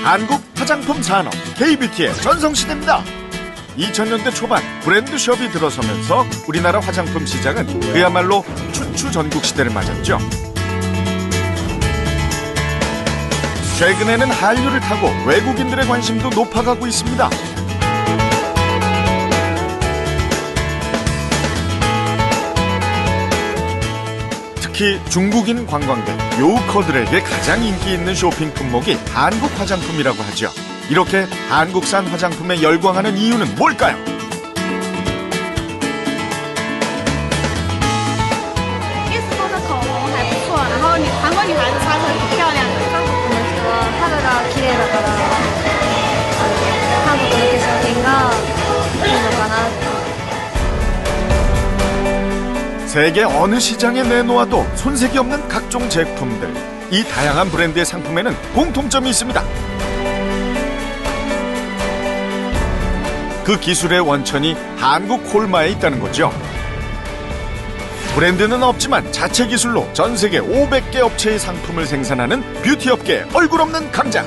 한국 화장품 산업 K-뷰티의 전성시대입니다. 2000년대 초반 브랜드숍이 들어서면서 우리나라 화장품 시장은 그야말로 춘추전국 시대를 맞았죠. 최근에는 한류를 타고 외국인들의 관심도 높아가고 있습니다. 특히 중국인 관광객, 요커들에게 가장 인기 있는 쇼핑 품목이 한국 화장품이라고 하죠. 이렇게 한국산 화장품에 열광하는 이유는 뭘까요? 세계 어느 시장에 내놓아도 손색이 없는 각종 제품들. 이 다양한 브랜드의 상품에는 공통점이 있습니다. 그 기술의 원천이 한국 콜마에 있다는 거죠. 브랜드는 없지만 자체 기술로 전 세계 500개 업체의 상품을 생산하는 뷰티 업계의 얼굴 없는 강자.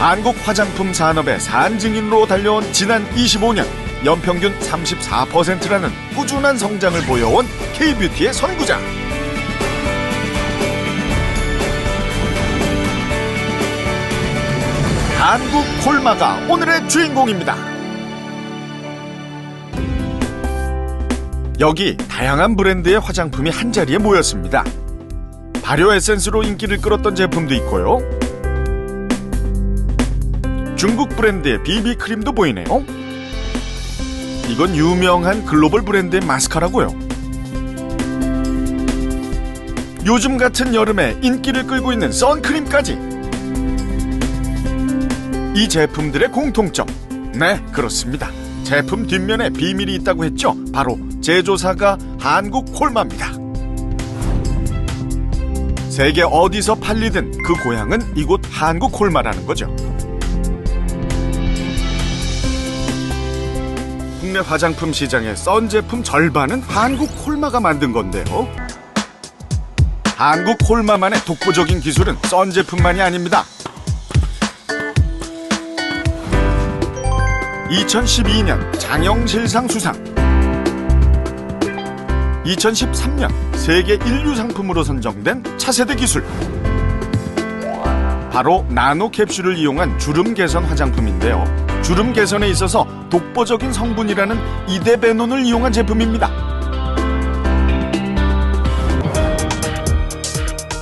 한국 화장품 산업의 산증인으로 달려온 지난 25년 연평균 34%라는 꾸준한 성장을 보여온 K-뷰티의 선구자. 한국 콜마가 오늘의 주인공입니다. 여기 다양한 브랜드의 화장품이 한자리에 모였습니다. 발효 에센스로 인기를 끌었던 제품도 있고요. 중국 브랜드의 비비크림도 보이네요. 이건 유명한 글로벌 브랜드의 마스카라고요. 요즘 같은 여름에 인기를 끌고 있는 선크림까지. 이 제품들의 공통점. 네, 그렇습니다. 제품 뒷면에 비밀이 있다고 했죠. 바로 제조사가 한국 콜마입니다. 세계 어디서 팔리든 그 고향은 이곳 한국 콜마라는 거죠. 국내 화장품 시장의 썬 제품 절반은 한국 콜마가 만든 건데요. 한국 콜마만의 독보적인 기술은 썬 제품만이 아닙니다. 2012년 장영실상 수상, 2013년 세계 인류 상품으로 선정된 차세대 기술, 바로 나노 캡슐을 이용한 주름 개선 화장품인데요. 주름 개선에 있어서 독보적인 성분이라는 이데베논을 이용한 제품입니다.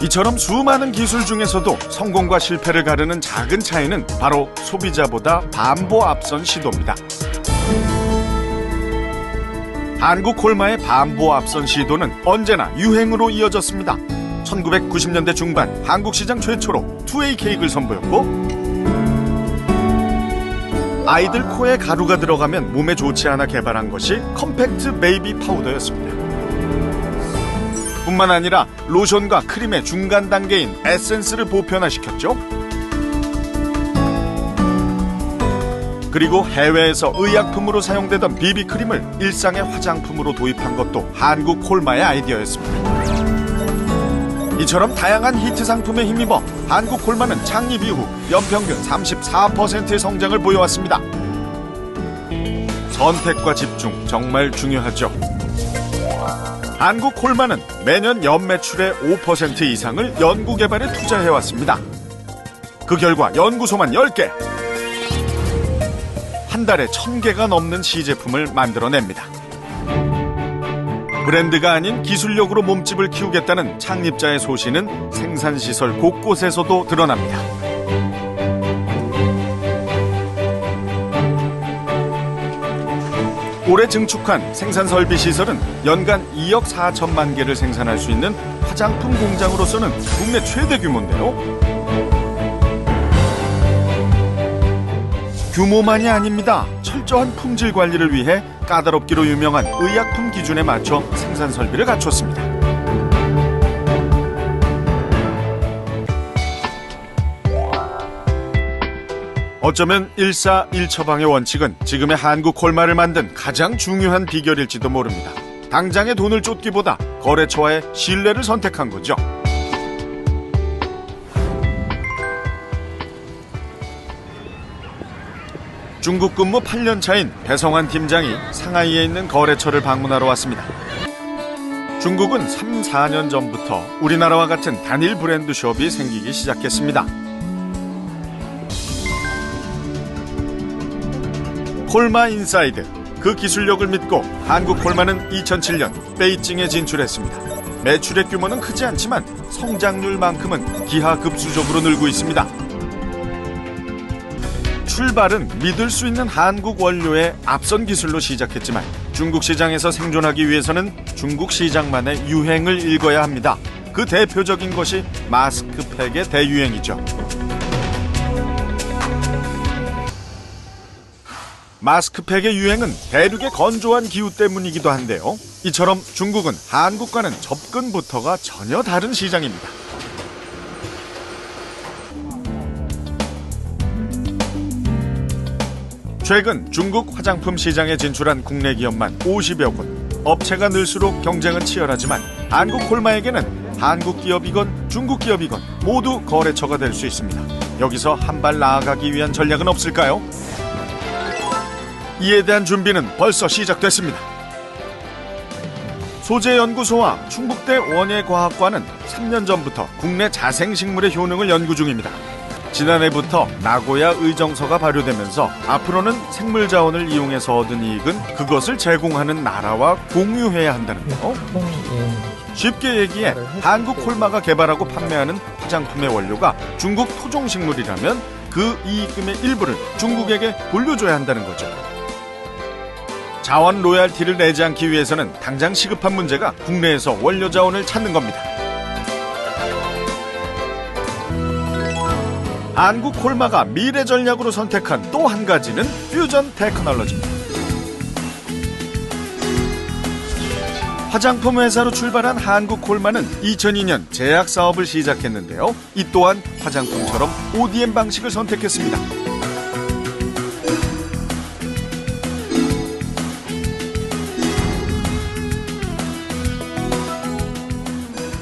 이처럼 수많은 기술 중에서도 성공과 실패를 가르는 작은 차이는 바로 소비자보다 반보 앞선 시도입니다. 한국 콜마의 반보 앞선 시도는 언제나 유행으로 이어졌습니다. 1990년대 중반 한국 시장 최초로 2A 케이크를 선보였고, 아이들 코에 가루가 들어가면 몸에 좋지 않아 개발한 것이 컴팩트 베이비 파우더였습니다. 뿐만 아니라 로션과 크림의 중간 단계인 에센스를 보편화시켰죠. 그리고 해외에서 의약품으로 사용되던 비비크림을 일상의 화장품으로 도입한 것도 한국 콜마의 아이디어였습니다. 이처럼 다양한 히트 상품에 힘입어 한국 콜마는 창립 이후 연평균 34%의 성장을 보여왔습니다. 선택과 집중, 정말 중요하죠. 한국 콜마는 매년 연매출의 5% 이상을 연구개발에 투자해왔습니다. 그 결과 연구소만 10개, 한 달에 1000개가 넘는 시제품을 만들어냅니다. 브랜드가 아닌 기술력으로 몸집을 키우겠다는 창립자의 소신은 생산시설 곳곳에서도 드러납니다. 올해 증축한 생산설비 시설은 연간 2억 4천만 개를 생산할 수 있는 화장품 공장으로서는 국내 최대 규모인데요. 규모만이 아닙니다. 철저한 품질 관리를 위해 까다롭기로 유명한 의약품 기준에 맞춰 생산 설비를 갖췄습니다. 어쩌면 일사일처방의 원칙은 지금의 한국 콜마를 만든 가장 중요한 비결일지도 모릅니다. 당장의 돈을 쫓기보다 거래처와의 신뢰를 선택한 거죠. 중국 근무 8년 차인 배성환 팀장이 상하이에 있는 거래처를 방문하러 왔습니다. 중국은 3, 4년 전부터 우리나라와 같은 단일 브랜드 숍이 생기기 시작했습니다. 콜마 인사이드, 그 기술력을 믿고 한국 콜마는 2007년 베이징에 진출했습니다. 매출의 규모는 크지 않지만 성장률만큼은 기하급수적으로 늘고 있습니다. 출발은 믿을 수 있는 한국 원료의 앞선 기술로 시작했지만 중국 시장에서 생존하기 위해서는 중국 시장만의 유행을 읽어야 합니다. 그 대표적인 것이 마스크팩의 대유행이죠. 마스크팩의 유행은 대륙의 건조한 기후 때문이기도 한데요. 이처럼 중국은 한국과는 접근부터가 전혀 다른 시장입니다. 최근 중국 화장품 시장에 진출한 국내 기업만 50여 곳. 업체가 늘수록 경쟁은 치열하지만 한국 콜마에게는 한국 기업이건 중국 기업이건 모두 거래처가 될 수 있습니다. 여기서 한 발 나아가기 위한 전략은 없을까요? 이에 대한 준비는 벌써 시작됐습니다. 소재연구소와 충북대 원예과학과는 3년 전부터 국내 자생식물의 효능을 연구 중입니다. 지난해부터 나고야 의정서가 발효되면서 앞으로는 생물 자원을 이용해서 얻은 이익은 그것을 제공하는 나라와 공유해야 한다는데요. 쉽게 얘기해 한국 콜마가 개발하고 판매하는 화장품의 원료가 중국 토종식물이라면 그 이익금의 일부를 중국에게 돌려줘야 한다는 거죠. 자원 로얄티를 내지 않기 위해서는 당장 시급한 문제가 국내에서 원료 자원을 찾는 겁니다. 한국 콜마가 미래 전략으로 선택한 또 한 가지는 퓨전 테크놀로지입니다. 화장품 회사로 출발한 한국 콜마는 2002년 제약 사업을 시작했는데요. 이 또한 화장품처럼 ODM 방식을 선택했습니다.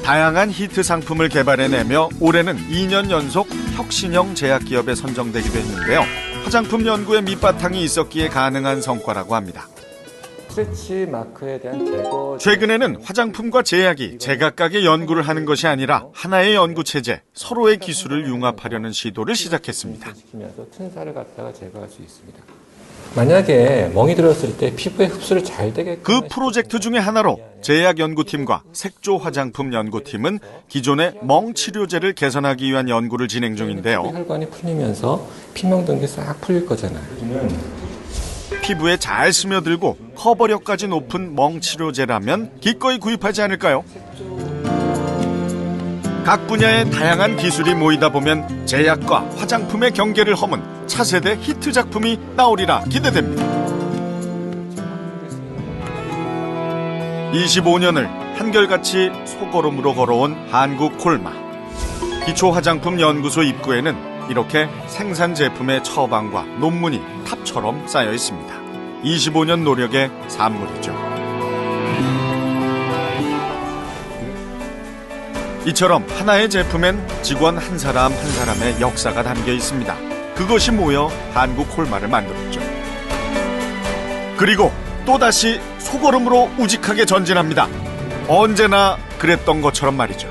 다양한 히트 상품을 개발해내며 올해는 2년 연속 혁신형 제약기업에 선정되기도 했는데요. 화장품 연구에 밑바탕이 있었기에 가능한 성과라고 합니다. 스트레치 마크에 대한 제거. 최근에는 화장품과 제약이 제각각의 연구를 하는 것이 아니라 하나의 연구체제, 서로의 기술을 융합하려는 시도를 시작했습니다. 시키면서 튼살을 갖다가 제거할 수 있습니다. 만약에 멍이 들었을 때 피부에 흡수를 잘 되게끔 그 프로젝트 중에 하나로 제약연구팀과 색조 화장품 연구팀은 기존의 멍 치료제를 개선하기 위한 연구를 진행 중인데요. 혈관이 풀리면서 피멍든 게 싹 풀릴 거잖아요. 피부에 잘 스며들고 커버력까지 높은 멍 치료제라면 기꺼이 구입하지 않을까요? 각 분야의 다양한 기술이 모이다 보면 제약과 화장품의 경계를 허문 차세대 히트 작품이 나오리라 기대됩니다. 25년을 한결같이 소걸음으로 걸어온 한국 콜마. 기초화장품 연구소 입구에는 이렇게 생산 제품의 처방과 논문이 탑처럼 쌓여 있습니다. 25년 노력의 산물이죠. 이처럼 하나의 제품엔 직원 한 사람 한 사람의 역사가 담겨 있습니다. 그것이 모여 한국 콜마를 만들었죠. 그리고 또다시 소걸음으로 우직하게 전진합니다. 언제나 그랬던 것처럼 말이죠.